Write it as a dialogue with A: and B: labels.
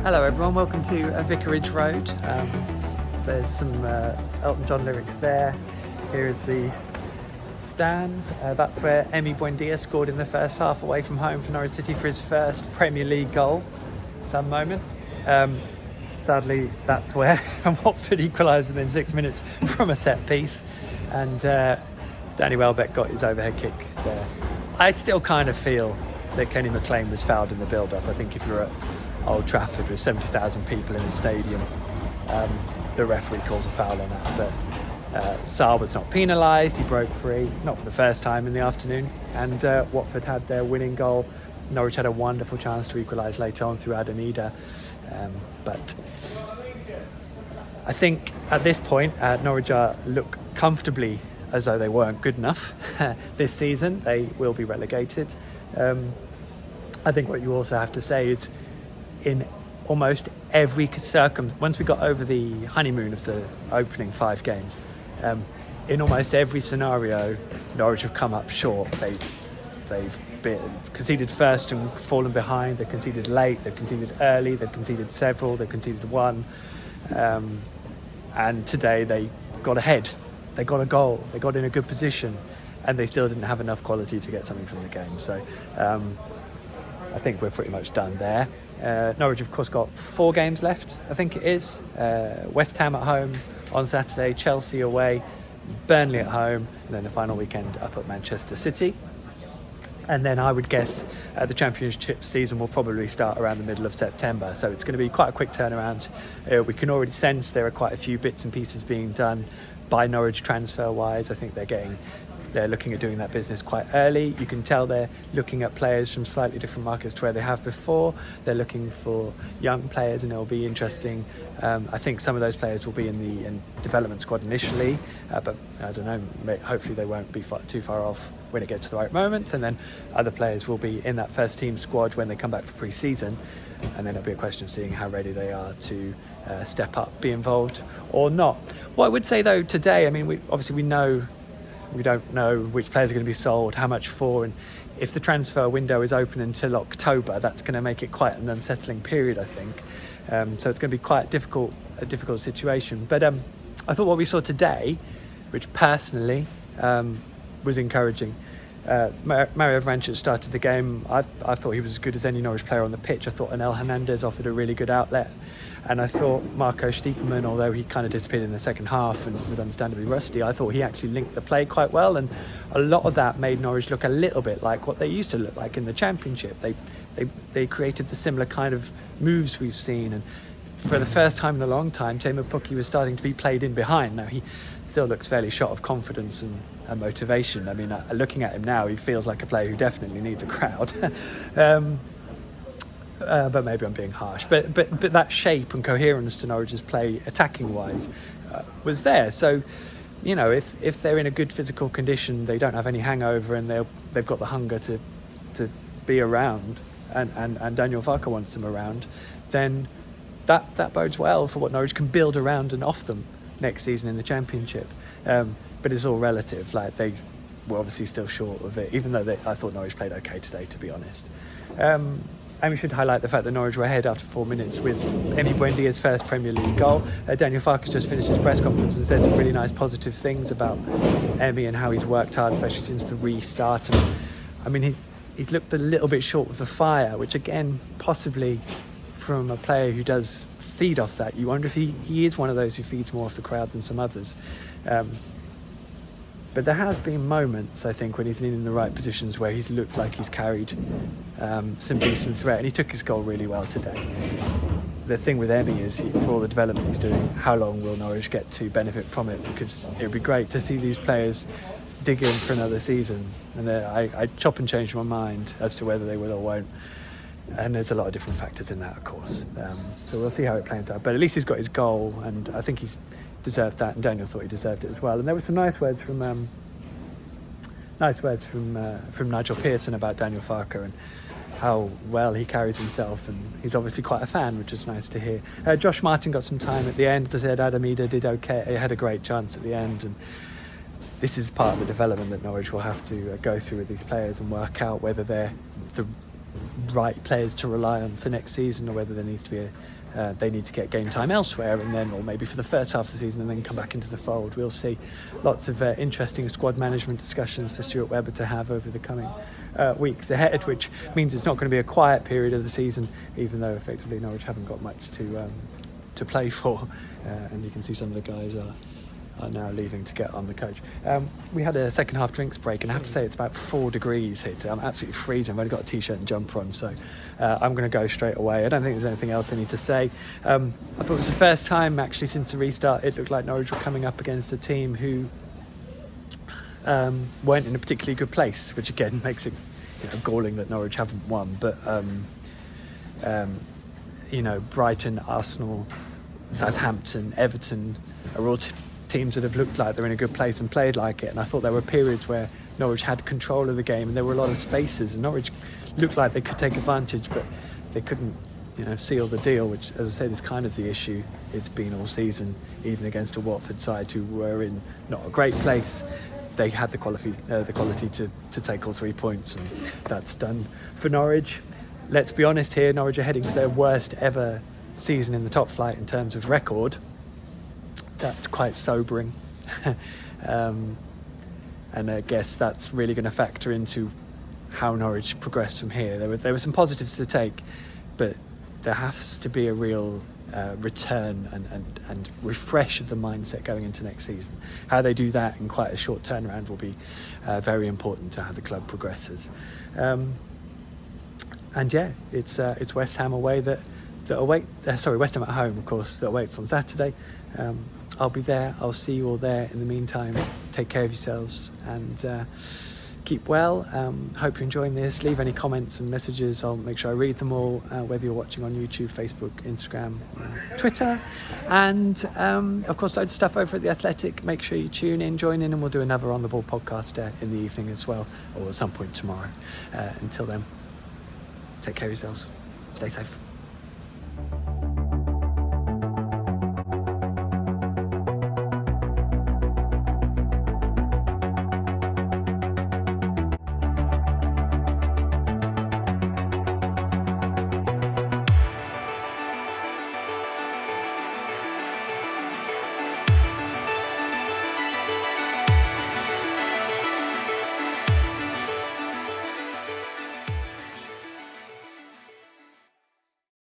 A: Hello everyone, welcome to Vicarage Road. There's some Elton John lyrics there. Here is the stand. That's where Emi Buendia scored in the first half away from home for Norwich City for his first Premier League goal. Some moment. Sadly, that's where Watford equalised within 6 minutes from a set piece. And Danny Welbeck got his overhead kick there. I still kind of feel that Kenny McLean was fouled in the build-up. I think if you're at Old Trafford with 70,000 people in the stadium, the referee calls a foul on that. But Sarr was not penalised. He broke free, not for the first time in the afternoon. And Watford had their winning goal. Norwich had a wonderful chance to equalise later on through Adamida. But I think at this point, Norwich look comfortably as though they weren't good enough this season. They will be relegated. I think what you also have to say is in almost every once we got over the honeymoon of the opening 5 games, in almost every scenario, Norwich have come up short. They've conceded first and fallen behind. They've conceded late. They've conceded early. They've conceded several. They've conceded one. And today they got ahead. They got a goal. They got in a good position, and they still didn't have enough quality to get something from the game. So I think we're pretty much done there. Norwich, of course, got 4 games left, I think it is. West Ham at home on Saturday, Chelsea away, Burnley at home, and then the final weekend up at Manchester City. And then I would guess the Championship season will probably start around the middle of September. So it's going to be quite a quick turnaround. We can already sense there are quite a few bits and pieces being done by Norwich transfer-wise. I think they're looking at doing that business quite early. You can tell they're looking at players from slightly different markets to where they have before. They're looking for young players, and it'll be interesting. I think some of those players will be in the development squad initially, but I don't know, hopefully they won't be too far off when it gets to the right moment, and then other players will be in that first team squad when they come back for pre-season, and then it'll be a question of seeing how ready they are to step up, be involved or not. What I would say though today, I mean, we don't know which players are going to be sold, how much for, and if the transfer window is open until October, that's going to make it quite an unsettling period, I think. So it's going to be quite a difficult situation. But I thought what we saw today, which personally was encouraging. Mario Vrančić started the game. I thought he was as good as any Norwich player on the pitch. I thought Anel Hernandez offered a really good outlet. And I thought Marco Stiepermann, although he kind of disappeared in the second half and was understandably rusty, I thought he actually linked the play quite well. And a lot of that made Norwich look a little bit like what they used to look like in the Championship. They created the similar kind of moves we've seen. And for the first time in a long time, Teemu Pukki was starting to be played in behind. Now, he still looks fairly shot of confidence and motivation. I mean, looking at him now, he feels like a player who definitely needs a crowd. But maybe I'm being harsh. But that shape and coherence to Norwich's play, attacking-wise, was there. So, you know, if they're in a good physical condition, they don't have any hangover, and they've got the hunger to be around, and Daniel Farke wants them around, then that bodes well for what Norwich can build around and off them next season in the Championship. But it's all relative. Like, they were obviously still short of it, even though I thought Norwich played okay today, to be honest. And we should highlight the fact that Norwich were ahead after 4 minutes with Emi Buendia's first Premier League goal. Daniel Farke just finished his press conference and said some really nice positive things about Emi and how he's worked hard, especially since the restart. And I mean, he's looked a little bit short with the fire, which again, possibly from a player who does feed off that. You wonder if he is one of those who feeds more off the crowd than some others. But there has been moments, I think, when he's been in the right positions where he's looked like he's carried some decent threat, and he took his goal really well today. The thing with Emi is, for all the development he's doing, how long will Norwich get to benefit from it? Because it would be great to see these players dig in for another season. And I chop and change my mind as to whether they will or won't. And there's a lot of different factors in that, of course. So we'll see how it plays out. But at least he's got his goal, and I think he's deserved that, and Daniel thought he deserved it as well. And there were some nice words from Nigel Pearson about Daniel Farke and how well he carries himself, and he's obviously quite a fan, which is nice to hear. Josh Martin got some time at the end. As I said, Adamida did okay. He had a great chance at the end, and this is part of the development that Norwich will have to go through with these players and work out whether they're right players to rely on for next season, or whether there needs to be they need to get game time elsewhere, and then, or maybe for the first half of the season and then come back into the fold. We'll see. Lots of interesting squad management discussions for Stuart Webber to have over the coming weeks ahead, which means it's not going to be a quiet period of the season, even though effectively Norwich haven't got much to play for, and you can see some of the guys are now leaving to get on the coach. We had a second half drinks break, and I have to say it's about 4 degrees here. I'm absolutely freezing. I've only got a t-shirt and jumper on, so I'm going to go straight away. I don't think there's anything else I need to say. I thought it was the first time actually since the restart it looked like Norwich were coming up against a team who weren't in a particularly good place, which again makes it galling that Norwich haven't won. But Brighton, Arsenal, Southampton, Everton are all teams that have looked like they're in a good place and played like it, and I thought there were periods where Norwich had control of the game and there were a lot of spaces, and Norwich looked like they could take advantage, but they couldn't seal the deal, which, as I said, is kind of the issue it's been all season. Even against a Watford side who were in not a great place, they had the quality to take all 3 points, and that's done for Norwich. Let's be honest here, Norwich are heading for their worst ever season in the top flight in terms of record. That's quite sobering. And I guess that's really going to factor into how Norwich progress from here. There were some positives to take, but there has to be a real return and refresh of the mindset going into next season. How they do that in quite a short turnaround will be very important to how the club progresses. And yeah, it's West Ham away West Ham at home, of course, that awaits on Saturday. I'll be there. I'll see you all there. In the meantime, take care of yourselves and keep well. Hope you're enjoying this. Leave any comments and messages. I'll make sure I read them all, whether you're watching on YouTube, Facebook, Instagram, Twitter, and of course loads of stuff over at The Athletic. Make sure you tune in, join in, and we'll do another On The Ball podcast in the evening as well, or at some point tomorrow. Until then, take care of yourselves. Stay safe.